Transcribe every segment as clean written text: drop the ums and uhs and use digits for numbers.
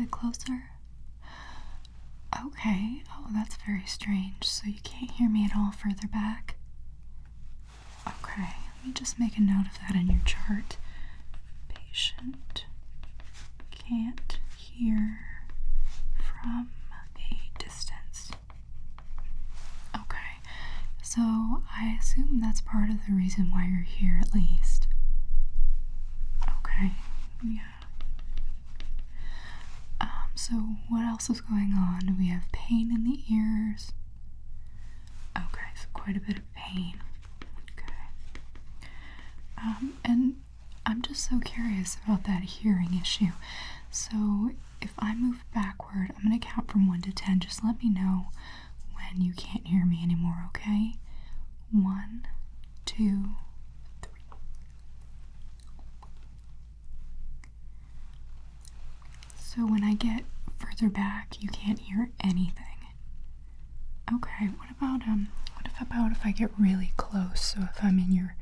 bit closer? Okay. Oh, that's very strange. So you can't hear me at all further back? Okay, let me just make a note of that in your chart. Patient can't hear from a distance. Okay, so I assume that's part of the reason why you're here, at least. Okay, yeah. So what else is going on? Do we have pain in the ears? Okay, so quite a bit of pain. Okay. And I'm just so curious about that hearing issue. So if I move backward, I'm going to count from 1 to 10. Just let me know when you can't hear me anymore, okay? 1, 2, 3. So when I get further back, you can't hear anything. Okay, what about if I get really close? So if I'm in your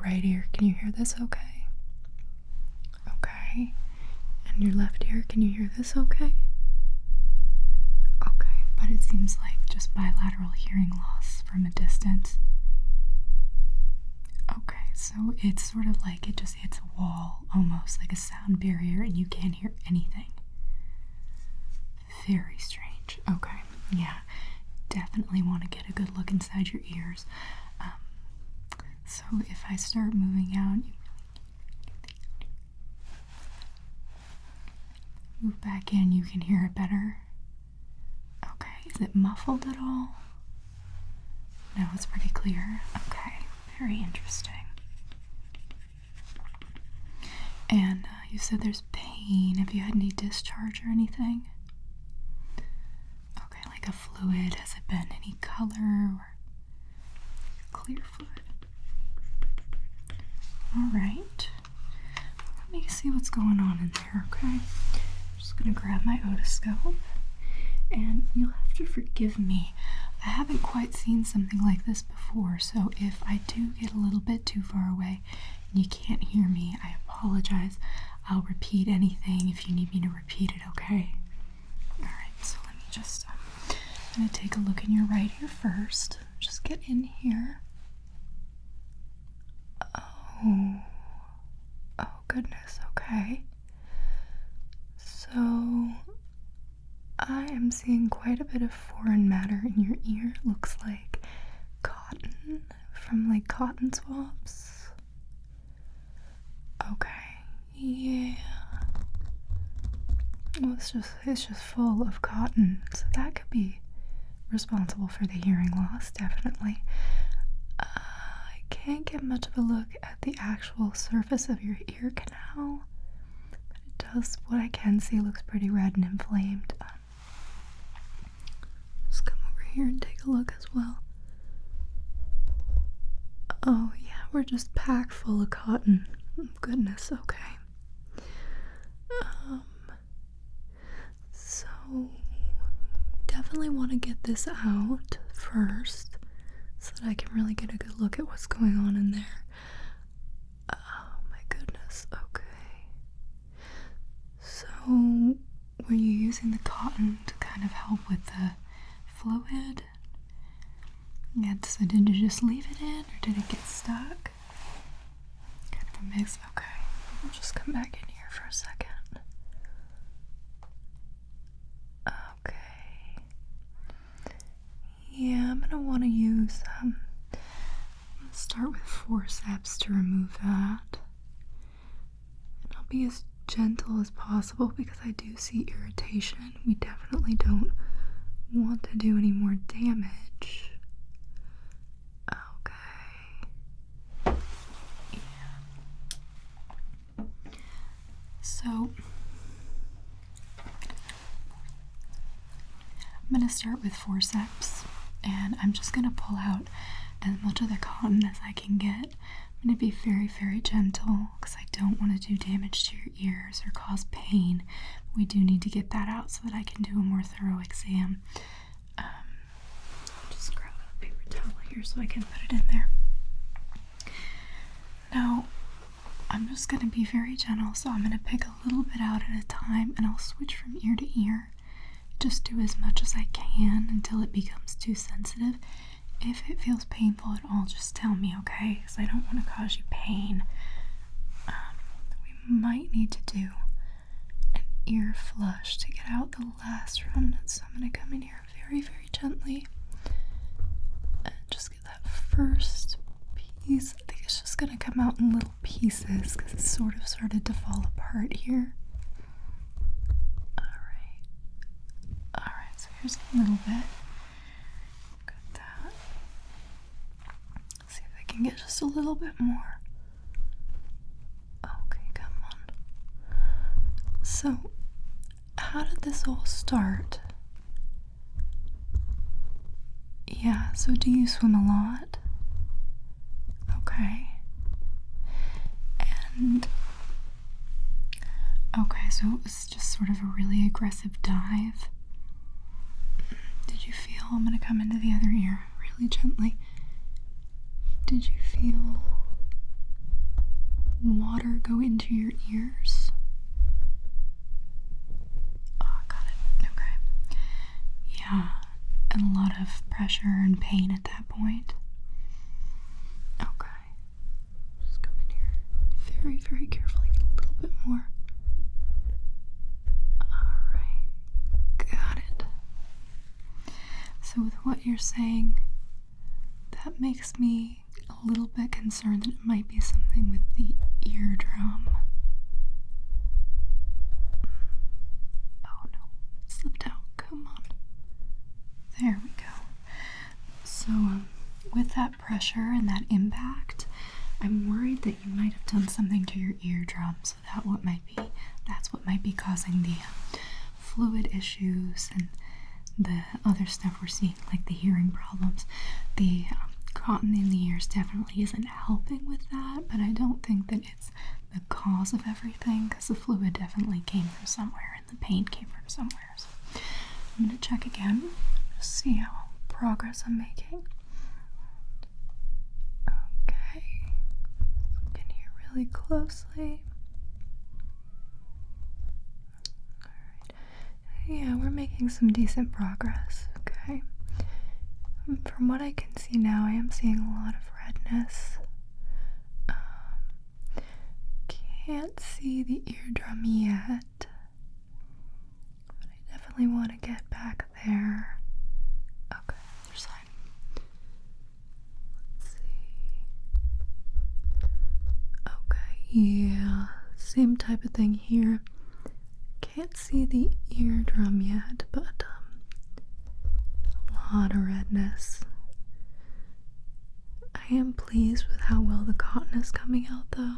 right ear, can you hear this okay? Okay. And your left ear, can you hear this okay? Okay, but it seems like just bilateral hearing loss from a distance. Okay, so it's sort of like it just hits a wall, almost like a sound barrier, and you can't hear anything. Very strange. Okay, yeah, definitely want to get a good look inside your ears. So if I start moving out, move back in, you can hear it better. Okay, is it muffled at all? No, it's pretty clear. Okay, very interesting. And you said there's pain. Have you had any discharge or anything? Okay, like a fluid. Has it been any color or clear fluid? Alright. Let me see what's going on in there, okay? I'm just gonna grab my otoscope. And you'll have to forgive me. I haven't quite seen something like this before, so if I do get a little bit too far away and you can't hear me, I apologize. I'll repeat anything if you need me to repeat it, okay? Alright, so let me just, I'm gonna take a look in your right ear first. Just get in here. Oh goodness, okay. So, I am seeing quite a bit of foreign matter in your ear. Looks like cotton from like cotton swabs. Okay, yeah. Well, it's just full of cotton, so that could be responsible for the hearing loss, definitely. I can't get much of a look at the actual surface of your ear canal, but it does, what I can see looks pretty red and inflamed. Just come over here and take a look as well. Oh yeah, we're just packed full of cotton. Oh, goodness, okay. So definitely want to get this out first so that I can really get a good look at what's going on in there. Oh my goodness, okay. So were you using the cotton to kind of help with the fluid? Yeah, so did you just leave it in or did it get stuck? Kind of a mix, okay. I'll just come back in here for a second. Okay. Yeah, I'm gonna want to use, let's start with forceps to remove that. And I'll be as gentle as possible because I do see irritation. We definitely don't want to do any more damage. Okay. Yeah. So I'm going to start with forceps, and I'm just going to pull out as much of the cotton as I can get. I'm going to be very, very gentle because I don't want to do damage to your ears or cause pain. We do need to get that out so that I can do a more thorough exam. Just grab a paper towel here so I can put it in there. Now, I'm I'm just going to be very gentle, so I'm going to pick a little bit out at a time and I'll switch from ear to ear. Just do as much as I can until it becomes too sensitive. If it feels painful at all, just tell me, okay? Because I don't want to cause you pain. We might need to do an ear flush to get out the last remnants. So I'm going to come in here very, very gently and just get that first piece. I think it's just going to come out in little pieces because it's sort of started to fall apart here. Alright, so here's a little bit. Got that. Let's see if I can get just a little bit more. Okay, come on. So, how did this all start? Yeah, so do you swim a lot? Okay. And okay, so it was just sort of a really aggressive dive. Did you feel, I'm gonna come into the other ear really gently. Did you feel water go into your ears? Oh, got it. Okay. Yeah, and a lot of pressure and pain at that point. Okay. Just come in here very, very carefully. A little bit more. Alright. Got it. So with what you're saying, that makes me a little bit concerned that it might be something with the eardrum. Oh no, it slipped out. Come on. There we go. So with that pressure and that impact, I'm worried that you might have done something to your eardrum. So that's what might be causing the fluid issues and the other stuff we're seeing, like the hearing problems. The cotton in the ears definitely isn't helping with that, but I don't think that it's the cause of everything, because the fluid definitely came from somewhere and the pain came from somewhere. So I'm going to check again, just see how progress I'm making. Okay, look in here really closely. Yeah, we're making some decent progress, okay? From what I can see now, I am seeing a lot of redness. Can't see the eardrum yet, but I definitely want to get back there. Okay, other side. Let's see. Okay, yeah, same type of thing here. Can't see the eardrum yet, but a lot of redness. I am pleased with how well the cotton is coming out though.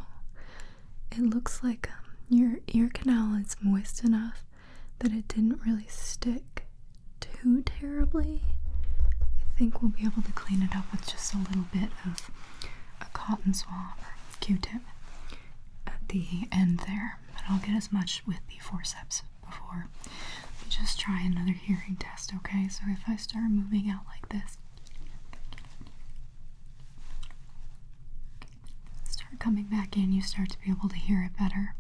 It looks like your ear canal is moist enough that it didn't really stick too terribly. I think we'll be able to clean it up with just a little bit of a cotton swab or Q-tip at the end there. But I'll get as much with the forceps before we just try another hearing test, okay? So if I start moving out like this, start coming back in, you start to be able to hear it better.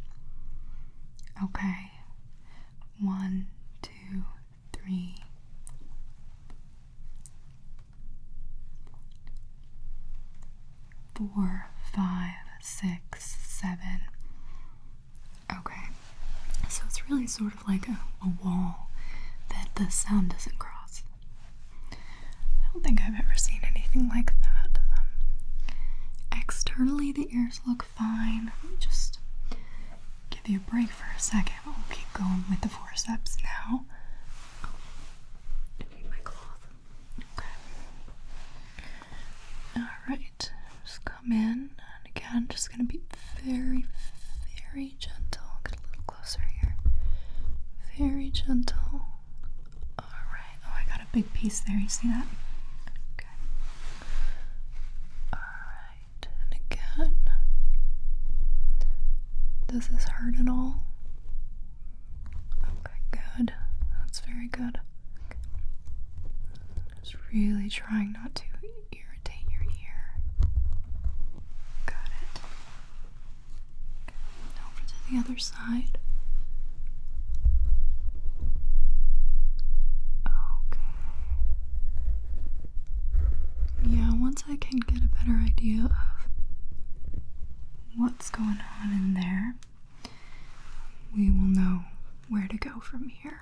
Okay. 1, 2, 3. 4, 5, 6, 7. Okay. So it's really sort of like a wall that the sound doesn't cross. I don't think I've ever seen anything like that. Externally, the ears look fine. Let me just give you a break for a second. We'll keep going with the forceps now. Oh, I need my cloth. Okay. Alright. Just come in. And again, just going to be very, very gentle. Get a little closer here. Very gentle. Alright. Oh, I got a big piece there. You see that? Okay. Alright. And again. Does this hurt at all? Okay, good. That's very good. Okay. Just really trying not to irritate your ear. Got it. the other side. Okay. Yeah, once I can get a better idea of what's going on in there, we will know where to go from here.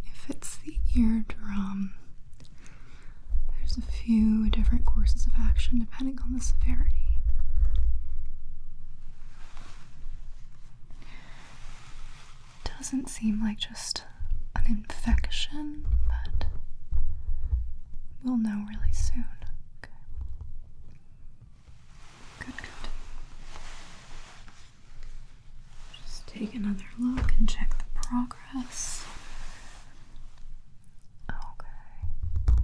If it's the eardrum, there's a few different courses of action depending on the severity. Doesn't seem like just an infection, but we'll know really soon. Okay. Good. Just take another look and check the progress. Okay.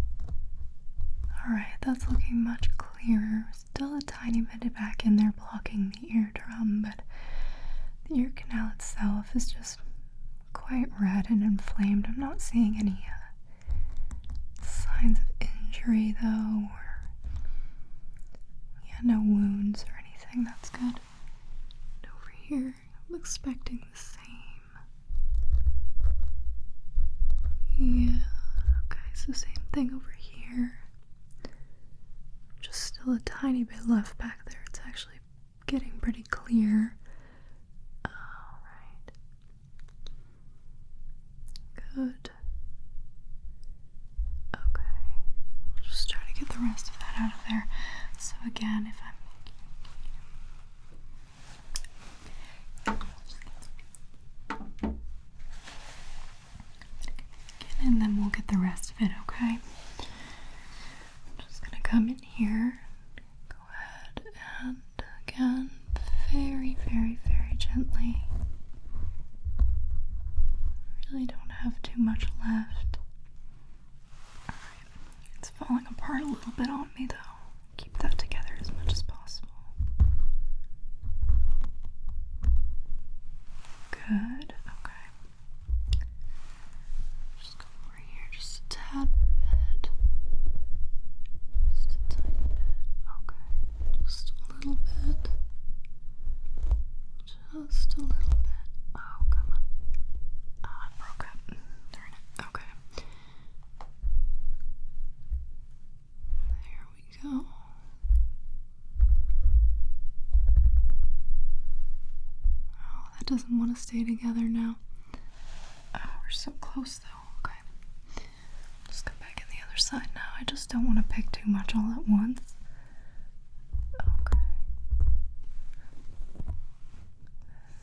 Alright, that's looking much clearer. Still a tiny bit back in there blocking the eardrum, but the ear canal itself is just quite red and inflamed. I'm not seeing any signs of injury though, or no wounds or anything. That's good. And over here, I'm expecting the same. Yeah, okay, so same thing over here. Just still a tiny bit left back there. It's actually getting pretty clear. Alright. Good. Okay. I'll just try to get the rest of that out of there. So again, if and then we'll get the rest of it, okay? I'm just gonna come in here, go ahead and again, very, very, very gently. Really don't have too much left. Alright, it's falling apart a little bit on me though. Keep that together as much as possible. Good, okay. Just go over here just a tad bit. Just a tiny bit. Okay. Just a little bit. Just a little bit. Oh, come on. Ah, it broke up. Darn it. Okay. There we go. Oh, that doesn't want to stay together now. Oh, we're so close though. Okay. Just come back in the other side now. I just don't want to pick too much all at once. Okay.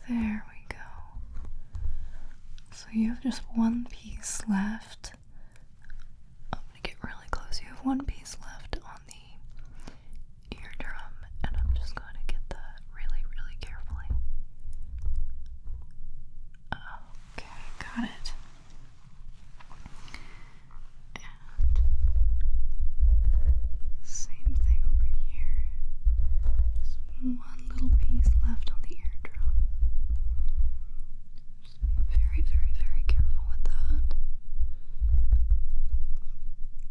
There we go. So you have just one piece left. I'm gonna get really close. You have one piece left on the eardrum, and I'm just going to get that really, really carefully. Okay, got it. And same thing over here. Just one little piece left on the eardrum. Just be very, very, very careful with that.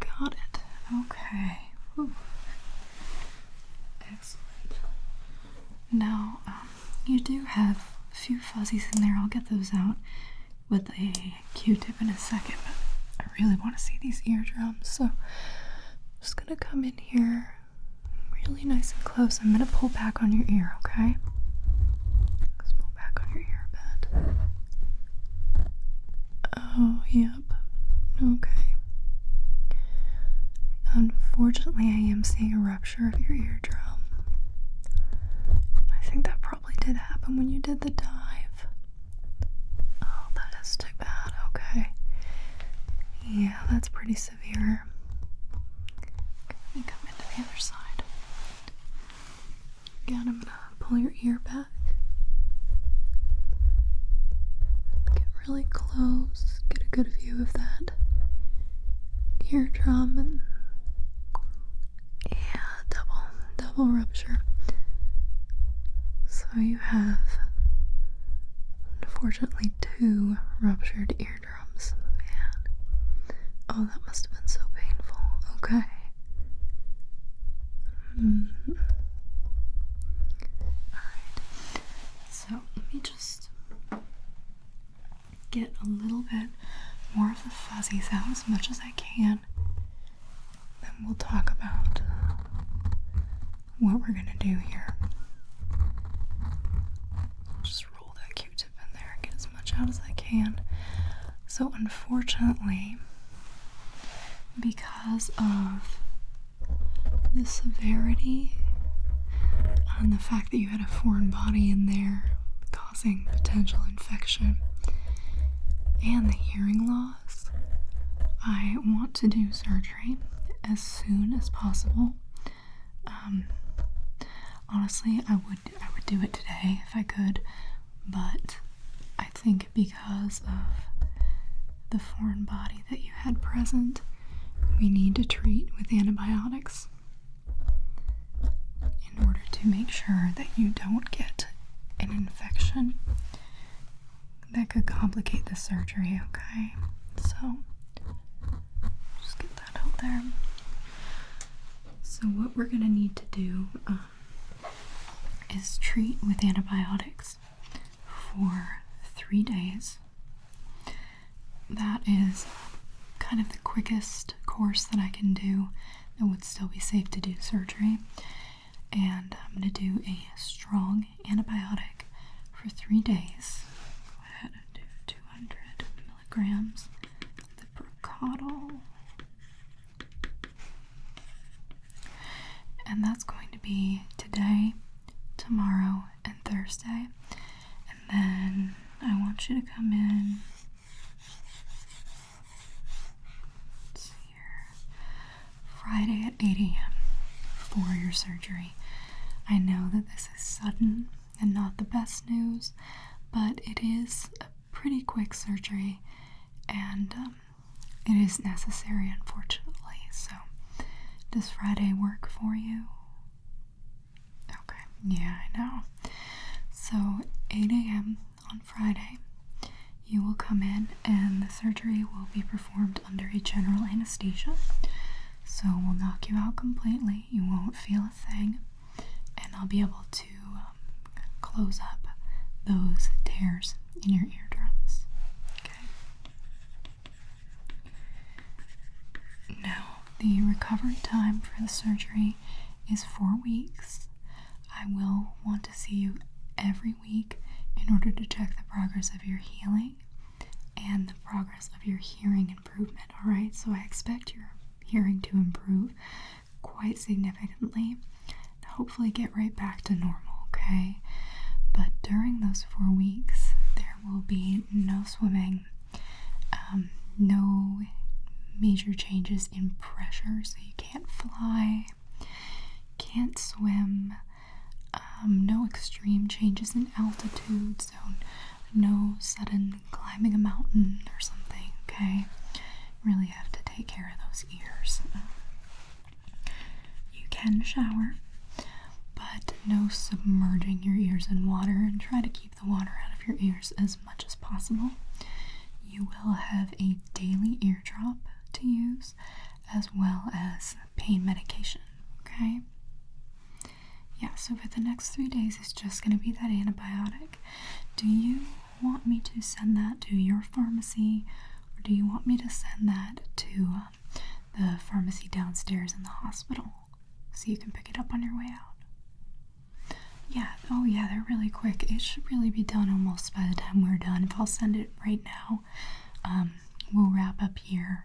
Got it. Okay. Whew. Excellent. Now, you do have a few fuzzies in there. I'll get those out with a Q-tip in a second, but I really want to see these eardrums, so I'm just gonna come in here really nice and close. I'm gonna pull back on your ear, okay? Just pull back on your ear a bit. Oh, yep. Okay. Unfortunately, I am seeing a rupture of your eardrum. I think that probably did happen when you did the dive. Oh, that is too bad. Okay. Yeah, that's pretty severe. Let me come into the other side. Again, I'm gonna pull your ear back. Get really close. Get a good view of that eardrum and double rupture. So you have, unfortunately, 2 ruptured eardrums. Man. Oh, that must have been so painful. Okay. Alright. cleanse these out as much as I can. Then we'll talk about what we're gonna do here. Just roll that Q-tip in there and get as much out as I can. So unfortunately, because of the severity and the fact that you had a foreign body in there causing potential infection and the hearing loss, I want to do surgery as soon as possible. Honestly, I would do it today if I could, but I think because of the foreign body that you had present, we need to treat with antibiotics in order to make sure that you don't get an infection that could complicate the surgery, okay? So, just get that out there. So what we're gonna need to do is treat with antibiotics for 3 days. That is kind of the quickest course that I can do that would still be safe to do surgery. And I'm going to do a strong antibiotic for 3 days. Go ahead and do 200 milligrams of the Brocadol. And that's going to be today, tomorrow, and Thursday. And then I want you to come in. Let's see here. Friday at 8 a.m. for your surgery. I know that this is sudden and not the best news, but it is a pretty quick surgery, and it is necessary, unfortunately. So, does Friday work for you? Okay, yeah, I know. So, 8 a.m. on Friday, you will come in, and the surgery will be performed under a general anesthesia. So we'll knock you out completely. You won't feel a thing, and I'll be able to close up those tears in your eardrums. Okay. Now, the recovery time for the surgery is 4 weeks. I will want to see you every week in order to check the progress of your healing and the progress of your hearing improvement. All right, so I expect your hearing to improve quite significantly and hopefully get right back to normal, okay? But during those 4 weeks, there will be no swimming, no major changes in pressure, so you can't fly, can't swim, no extreme changes in altitude, so no sudden climbing a mountain or something, okay? Really have to take care of those ears. You can shower, but no submerging your ears in water, and try to keep the water out of your ears as much as possible. You will have a daily ear drop to use, as well as pain medication, okay? Yeah, so for the next 3 days, it's just going to be that antibiotic. Do you want me to send that to your pharmacy, or do you want me to send that to the pharmacy downstairs in the hospital so you can pick it up on your way out? Yeah, oh yeah, they're really quick. It should really be done almost by the time we're done. If I'll send it right now, we'll wrap up here,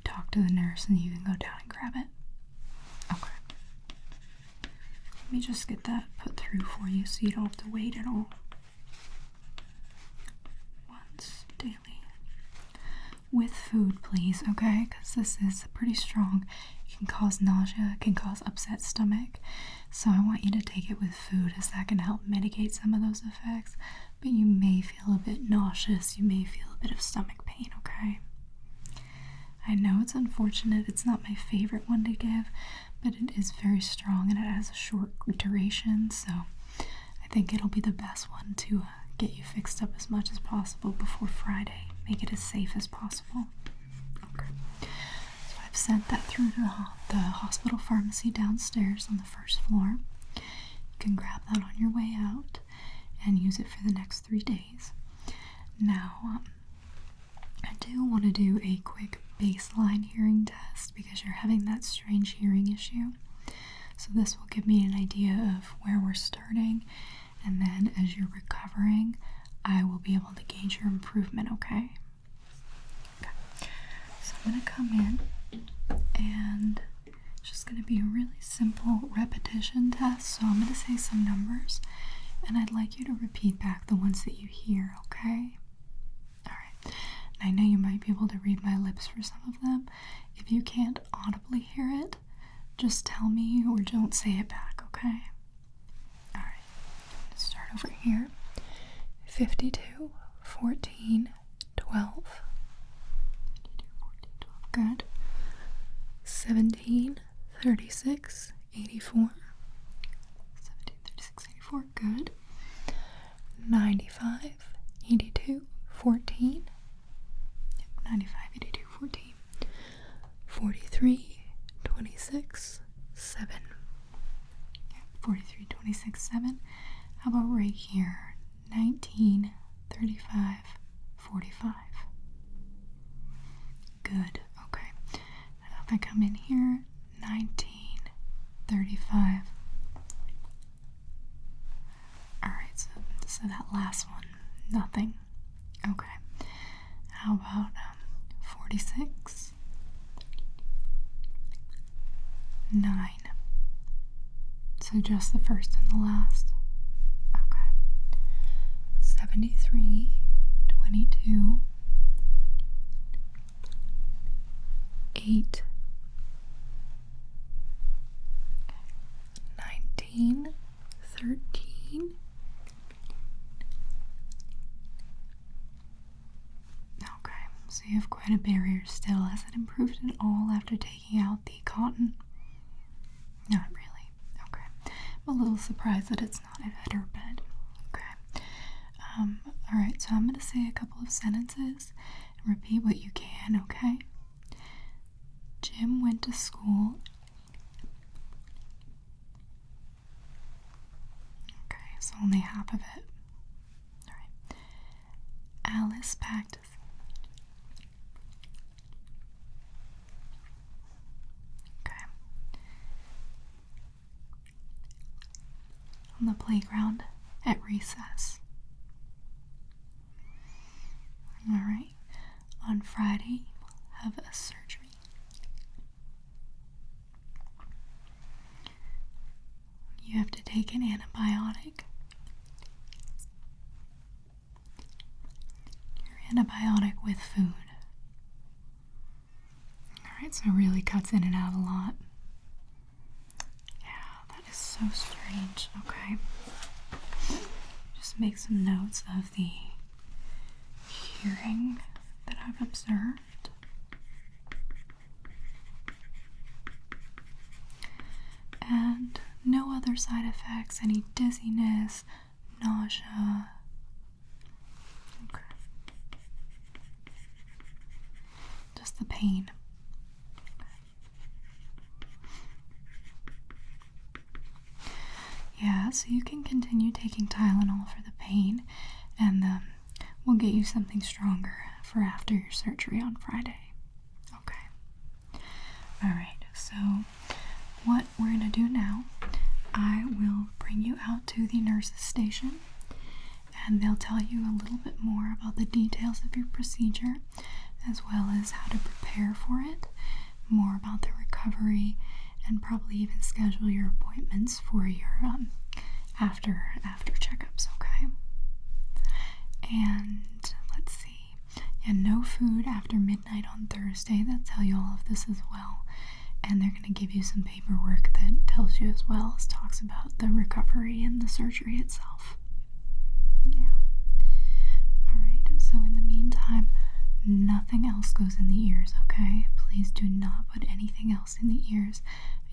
talk to the nurse, and you can go down and grab it. Okay. Let me just get that put through for you so you don't have to wait at all. Once daily. With food, please, okay? Because this is pretty strong. It can cause nausea, it can cause upset stomach. So I want you to take it with food, as that can help mitigate some of those effects. But you may feel a bit nauseous, you may feel a bit of stomach pain, okay? I know it's unfortunate, it's not my favorite one to give, but it is very strong and it has a short duration, so I think it'll be the best one to get you fixed up as much as possible before Friday. Make it as safe as possible. Okay. So I've sent that through to the hospital pharmacy downstairs on the first floor. You can grab that on your way out and use it for the next 3 days. Now, I do want to do a quick baseline hearing test because you're having that strange hearing issue. So this will give me an idea of where we're starting, and then as you're recovering, I will be able to gauge your improvement, okay? Okay. So I'm going to come in, and it's just going to be a really simple repetition test. So I'm going to say some numbers, and I'd like you to repeat back the ones that you hear, okay? Alright. And I know you might be able to read my lips for some of them. If you can't audibly hear it, just tell me or don't say it back, okay? Alright. Let's start over here. 52, 14, 12. 52, 14, 12. Good. 17, 36, 84. 17, 36, 84. Good. 95, 82, 14. 95, 82, 14. 43, 26, 7. 43, 26, 7. How about right here? 19, 35, 45. Good. Okay. Now if I come in here, 19, 35. Alright, so that last one, nothing. Okay. How about 46, 9. So just the first and the last. Okay. 73, 22, 8, 19, 13. Okay, so you have quite a barrier still. Has it improved at all after taking out the cotton? Not really. Okay. I'm a little surprised that it's not better, but okay. Alright, so I'm going to say a couple of sentences and repeat what you can, okay? Jim went to school. Okay, so only half of it. Alright. Alice packed. Okay. On the playground at recess. Alright. On Friday, we'll have a surgery. You have to take an antibiotic. Your antibiotic with food. Alright, so it really cuts in and out a lot. Yeah, that is so strange. Okay. Just make some notes of the hearing that I've observed. And no other side effects, any dizziness, nausea. Okay. Just the pain. Yeah, so you can continue taking Tylenol for the pain, and we'll get you something stronger for after your surgery on Friday. Okay. Alright, so what we're going to do now, I will bring you out to the nurse's station, and they'll tell you a little bit more about the details of your procedure, as well as how to prepare for it, more about the recovery, and probably even schedule your appointments for your after checkups, okay? And let's see. Yeah, no food after midnight on Thursday. They'll tell you all of this as well. And they're going to give you some paperwork that tells you as well as talks about the recovery and the surgery itself. Yeah. Alright, so in the meantime, nothing else goes in the ears, okay? Please do not put anything else in the ears.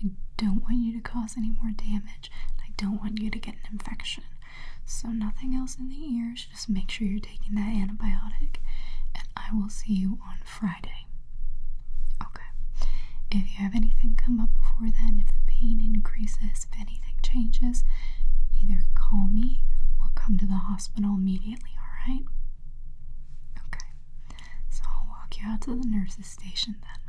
I don't want you to cause any more damage. I don't want you to get an infection. So nothing else in the ears. Just make sure you're taking that antibiotic. And I will see you on Friday. Okay. If you have anything come up before then, if the pain increases, if anything changes, either call me or come to the hospital immediately, alright? Okay. So I'll walk you out to the nurse's station then.